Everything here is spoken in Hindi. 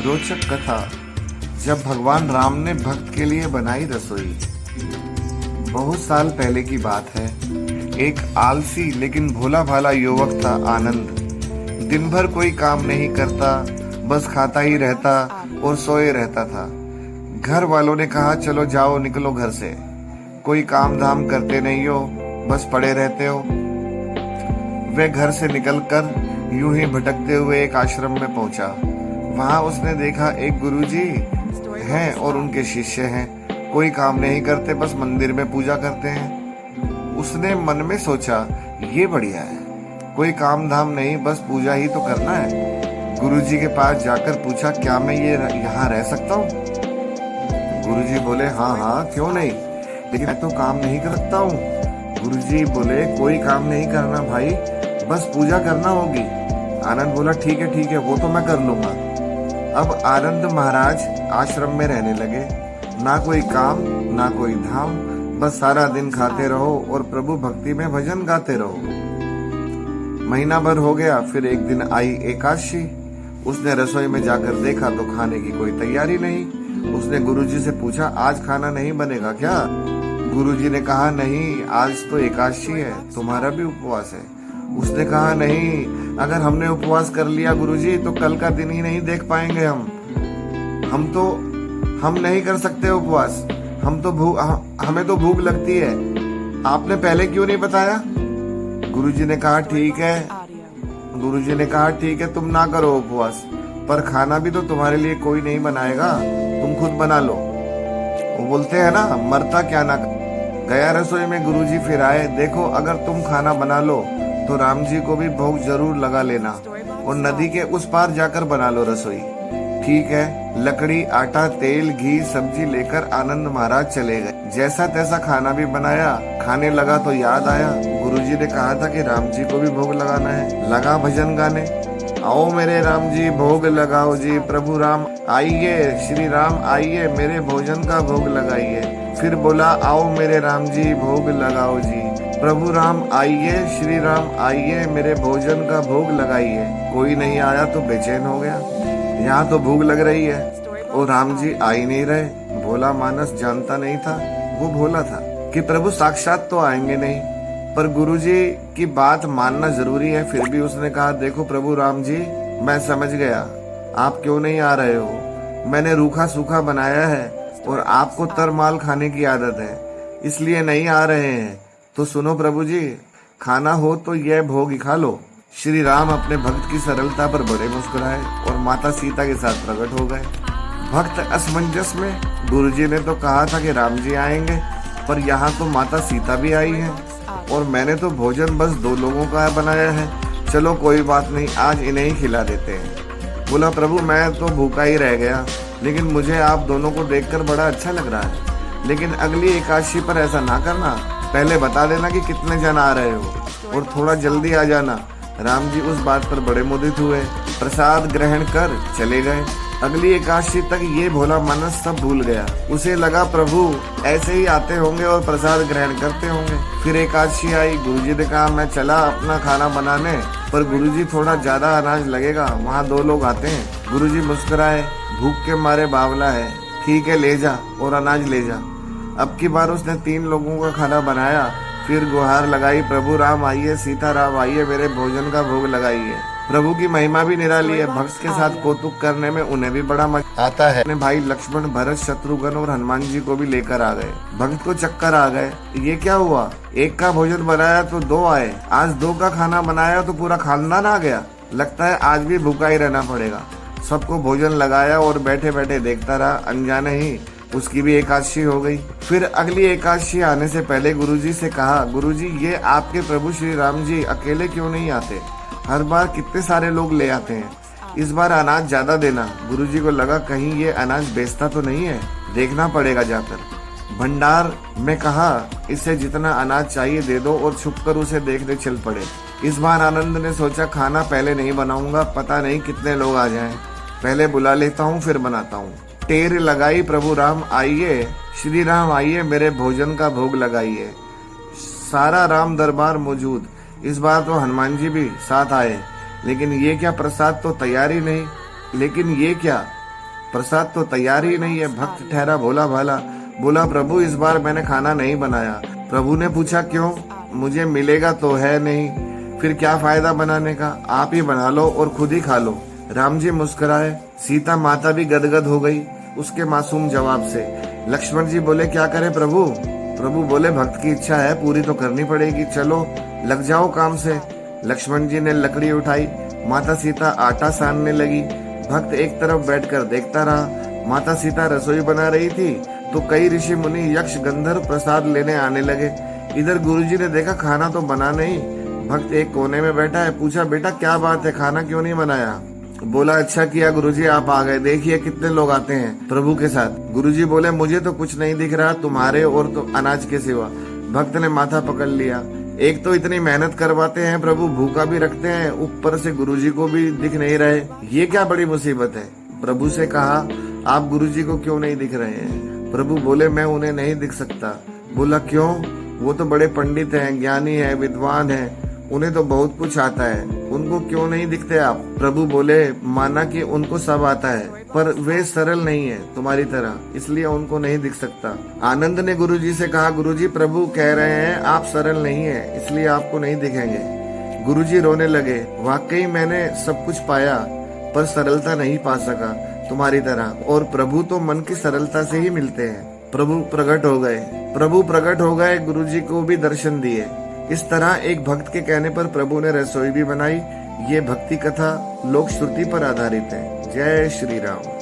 रोचक कथा। जब भगवान राम ने भक्त के लिए बनाई रसोई। बहुत साल पहले की बात है। एक आलसी लेकिन भोला भाला युवक था आनंद। दिन भर कोई काम नहीं करता, बस खाता ही रहता और सोए रहता था। घर वालों ने कहा, चलो जाओ, निकलो घर से, कोई काम धाम करते नहीं हो, बस पड़े रहते हो। वह घर से निकलकर यूं ही भटकते हुए एक आश्रम में पहुंचा। वहां उसने देखा एक गुरुजी हैं और उनके शिष्य हैं। कोई काम नहीं करते, बस मंदिर में पूजा करते हैं। उसने मन में सोचा, ये बढ़िया है, कोई काम धाम नहीं, बस पूजा ही तो करना है। गुरुजी के पास जाकर पूछा, क्या मैं ये यहाँ रह सकता हूँ? गुरुजी बोले, हाँ हाँ, क्यों नहीं, लेकिन मैं तो काम नहीं कर सकता हूँ। गुरुजी बोले, कोई काम नहीं करना भाई, बस पूजा करना होगी। आनंद बोला, ठीक है, वो तो मैं कर लूंगा। अब आनंद महाराज आश्रम में रहने लगे। ना कोई काम, ना कोई धाम, बस सारा दिन खाते रहो और प्रभु भक्ति में भजन गाते रहो। महीना भर हो गया, फिर एक दिन आई एकादशी। उसने रसोई में जाकर देखा तो खाने की कोई तैयारी नहीं। उसने गुरुजी से पूछा, आज खाना नहीं बनेगा क्या? गुरुजी ने कहा, नहीं, आज तो एकादशी है, तुम्हारा भी उपवास है। उसने कहा, नहीं, अगर हमने उपवास कर लिया गुरुजी तो कल का दिन ही नहीं देख पाएंगे हम नहीं कर सकते उपवास। हमें तो भूख लगती है, आपने पहले क्यों नहीं बताया? गुरुजी ने कहा, ठीक है, तुम ना करो उपवास, पर खाना भी तो तुम्हारे लिए कोई नहीं बनाएगा, तुम खुद बना लो। वो बोलते हैं ना, मरता क्या ना। गया रसोई में, गुरुजी फिर आए, देखो, अगर तुम खाना बना लो तो राम जी को भी भोग जरूर लगा लेना और नदी के उस पार जाकर बना लो रसोई। ठीक है। लकड़ी, आटा, तेल, घी, सब्जी लेकर आनंद महाराज चले गए। जैसा तैसा खाना भी बनाया। खाने लगा तो याद आया, गुरुजी ने कहा था कि राम जी को भी भोग लगाना है। लगा भजन गाने, आओ मेरे राम जी भोग लगाओ जी, प्रभु राम आइए, श्री राम आइए, मेरे भोजन का भोग लगाइए। फिर बोला, आओ मेरे राम जी भोग लगाओ जी, प्रभु राम आइए, श्री राम आइए, मेरे भोजन का भोग लगाइए। कोई नहीं आया तो बेचैन हो गया, यहाँ तो भूख लग रही है और राम जी आ ही नहीं रहे। भोला मानस जानता नहीं था, वो भोला था कि प्रभु साक्षात तो आएंगे नहीं, पर गुरुजी की बात मानना जरूरी है। फिर भी उसने कहा, देखो प्रभु राम जी, मैं समझ गया आप क्यों नहीं आ रहे हो। मैंने रूखा सूखा बनाया है और आपको तरमाल खाने की आदत है, इसलिए नहीं आ रहे हैं। तो सुनो प्रभु जी, खाना हो तो यह भोग ही खा लो। श्री राम अपने भक्त की सरलता पर बड़े मुस्कुराए और माता सीता के साथ प्रकट हो गए। भक्त असमंजस में, गुरुजी ने तो कहा था कि राम जी आएंगे, पर यहाँ तो माता सीता भी आई है और मैंने तो भोजन बस 2 लोगों का बनाया है। चलो कोई बात नहीं, आज इन्हें ही खिला देते हैं। बोला, प्रभु मैं तो भूखा ही रह गया, लेकिन मुझे आप दोनों को देखकर बड़ा अच्छा लग रहा है। लेकिन अगली एकादशी पर ऐसा ना करना, पहले बता देना कि कितने जन आ रहे हो और थोड़ा जल्दी आ जाना। राम जी उस बात पर बड़े मुदित हुए, प्रसाद ग्रहण कर चले गए। अगली एकादशी तक ये भोला मानस सब भूल गया। उसे लगा प्रभु ऐसे ही आते होंगे और प्रसाद ग्रहण करते होंगे। फिर एकादशी आई, गुरुजी ने कहा, मैं चला अपना खाना बनाने, पर गुरुजी थोड़ा ज्यादा अनाज लगेगा, वहाँ 2 लोग आते हैं। गुरुजी मुस्कुराए, भूख के मारे बावला है, ठीक है, ले जा और अनाज ले जा। अब की बार उसने 3 लोगों का खाना बनाया। फिर गुहार लगाई, प्रभु राम आइए, सीता राम आइए, मेरे भोजन का भोग लगाइए। प्रभु की महिमा भी निराली है। भक्त के साथ कौतुक करने में उन्हें भी बड़ा मजा आता है। अपने भाई लक्ष्मण, भरत, शत्रुघ्न और हनुमान जी को भी लेकर आ गए। भक्त को चक्कर आ गए, ये क्या हुआ, एक का भोजन बनाया तो 2 आए, आज 2 का खाना बनाया तो पूरा खानदान आ गया। लगता है आज भी भूखा ही रहना पड़ेगा। सबको भोजन लगाया और बैठे बैठे देखता रहा, अनजाने ही उसकी भी एकादशी हो गई। फिर अगली एकादशी आने से पहले गुरुजी से कहा, गुरुजी ये आपके प्रभु श्री राम जी अकेले क्यों नहीं आते? हर बार कितने सारे लोग ले आते हैं, इस बार अनाज ज्यादा देना। गुरुजी को लगा कहीं ये अनाज बेचता तो नहीं है, देखना पड़ेगा जाकर। भंडार में कहा, इसे जितना अनाज चाहिए दे दो और छुपकर उसे देखने चल पड़े। इस बार आनंद ने सोचा, खाना पहले नहीं बनाऊंगा, पता नहीं कितने लोग आ जाएं, पहले बुला लेता हूँ फिर बनाता हूँ। टेर लगाई, प्रभु राम आइए, श्री राम आइए, मेरे भोजन का भोग लगाइए। सारा राम दरबार मौजूद। इस बार तो हनुमान जी भी साथ आए, लेकिन ये क्या, प्रसाद तो तैयार ही नहीं। लेकिन ये क्या, प्रसाद तो तैयार ही नहीं है। भक्त ठहरा भोला भाला, बोला प्रभु इस बार मैंने खाना नहीं बनाया। प्रभु ने पूछा क्यों? मुझे मिलेगा तो है नहीं, फिर क्या फायदा बनाने का, आप ही बना लो और खुद ही खा लो। राम जी मुस्कुराए, सीता माता भी गदगद हो गई उसके मासूम जवाब से। लक्ष्मण जी बोले क्या करें प्रभु? प्रभु बोले भक्त की इच्छा है, पूरी तो करनी पड़ेगी, चलो लग जाओ काम से। लक्ष्मण जी ने लकड़ी उठाई, माता सीता आटा सानने लगी। भक्त एक तरफ बैठकर देखता रहा। माता सीता रसोई बना रही थी तो कई ऋषि मुनि यक्ष गंधर्व प्रसाद लेने आने लगे। इधर गुरुजी ने देखा खाना तो बना नहीं, भक्त एक कोने में बैठा है। पूछा बेटा क्या बात है, खाना क्यों नहीं बनाया? बोला अच्छा किया गुरुजी आप आ गए, देखिए कितने लोग आते हैं प्रभु के साथ। गुरुजी बोले मुझे तो कुछ नहीं दिख रहा तुम्हारे और तो अनाज के सिवा। भक्त ने माथा पकड़ लिया, एक तो इतनी मेहनत करवाते हैं प्रभु, भूखा भी रखते हैं, ऊपर से गुरुजी को भी दिख नहीं रहे, ये क्या बड़ी मुसीबत है। प्रभु से कहा आप गुरुजी को क्यों नहीं दिख रहे हैं? प्रभु बोले मैं उन्हें नहीं दिख सकता। बोला क्यों? वो तो बड़े पंडित हैं, ज्ञानी हैं, विद्वान हैं, उन्हें तो बहुत कुछ आता है, उनको क्यों नहीं दिखते आप? प्रभु बोले माना कि उनको सब आता है पर वे सरल नहीं है तुम्हारी तरह, इसलिए उनको नहीं दिख सकता। आनंद ने गुरुजी से कहा गुरुजी प्रभु कह रहे हैं आप सरल नहीं है इसलिए आपको नहीं दिखेंगे। गुरुजी रोने लगे, वाकई मैंने सब कुछ पाया पर सरलता नहीं पा सका तुम्हारी तरह, और प्रभु तो मन की सरलता से ही मिलते हैं। प्रभु प्रकट हो गए, गुरुजी को भी दर्शन दिए। इस तरह एक भक्त के कहने पर प्रभु ने रसोई भी बनाई। ये भक्ति कथा लोक श्रुति पर आधारित है। जय श्री राम।